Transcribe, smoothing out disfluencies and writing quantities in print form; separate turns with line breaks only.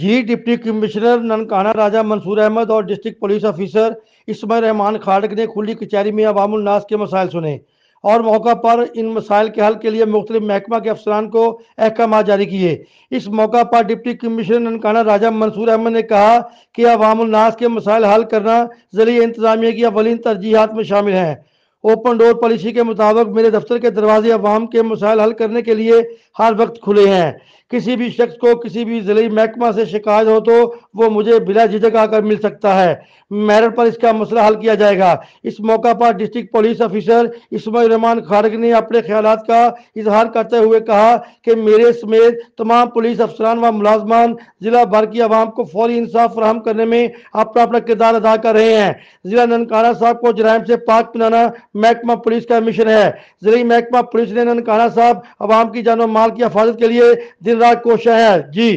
जी, deputy commissioner Nankana Raja Mansoor Ahmed और district police officer Ismail Rehman Khadak ने खुली कचहरी में अवामुल नास के मसाइल सुने और मौका पर इन मसाइल के हल के लिए मुख्तलिफ महकमा के अफसरान को अहकाम जारी किए। इस मौका पर डिप्टी कमिश्नर ननकाना राजा मंसूर अहमद ने कहा कि अवामुल नास के मसाइल हल करना ज़रिए इंतजामिया की अवलीन तरजीहात में शामिल है। ओपन डोर पॉलिसी के मुताबिक मेरे दफ्तर के दरवाजे अवाम के मसाइल हल करने के लिए हर वक्त खुले हैं। किसी भी शख्स को किसी भी ज़िले महकमा से शिकायत हो तो वो मुझे बिला झिझक आकर मिल सकता है। मेरिट पर इसका मसला हल किया जाएगा। इस मौका पर district police officer Ismail Rehman Khadak ने अपने ख्यालात का इजहार करते हुए कहा कि मेरे समेत तमाम पुलिस अफसरान व मुलाजमान जिला भर की आवाम को फौरी इंसाफ फराहम करने में अपना अपना किरदार अदा कर रहे हैं। जिला ननकाना साहब को जराइम से पाक बनाना महकमा पुलिस का मिशन है। जिला महकमा पुलिस ने ननकाना साहब आवाम की जान और माल की हिफाजत के लिए दिन रात कोशिश है। जी।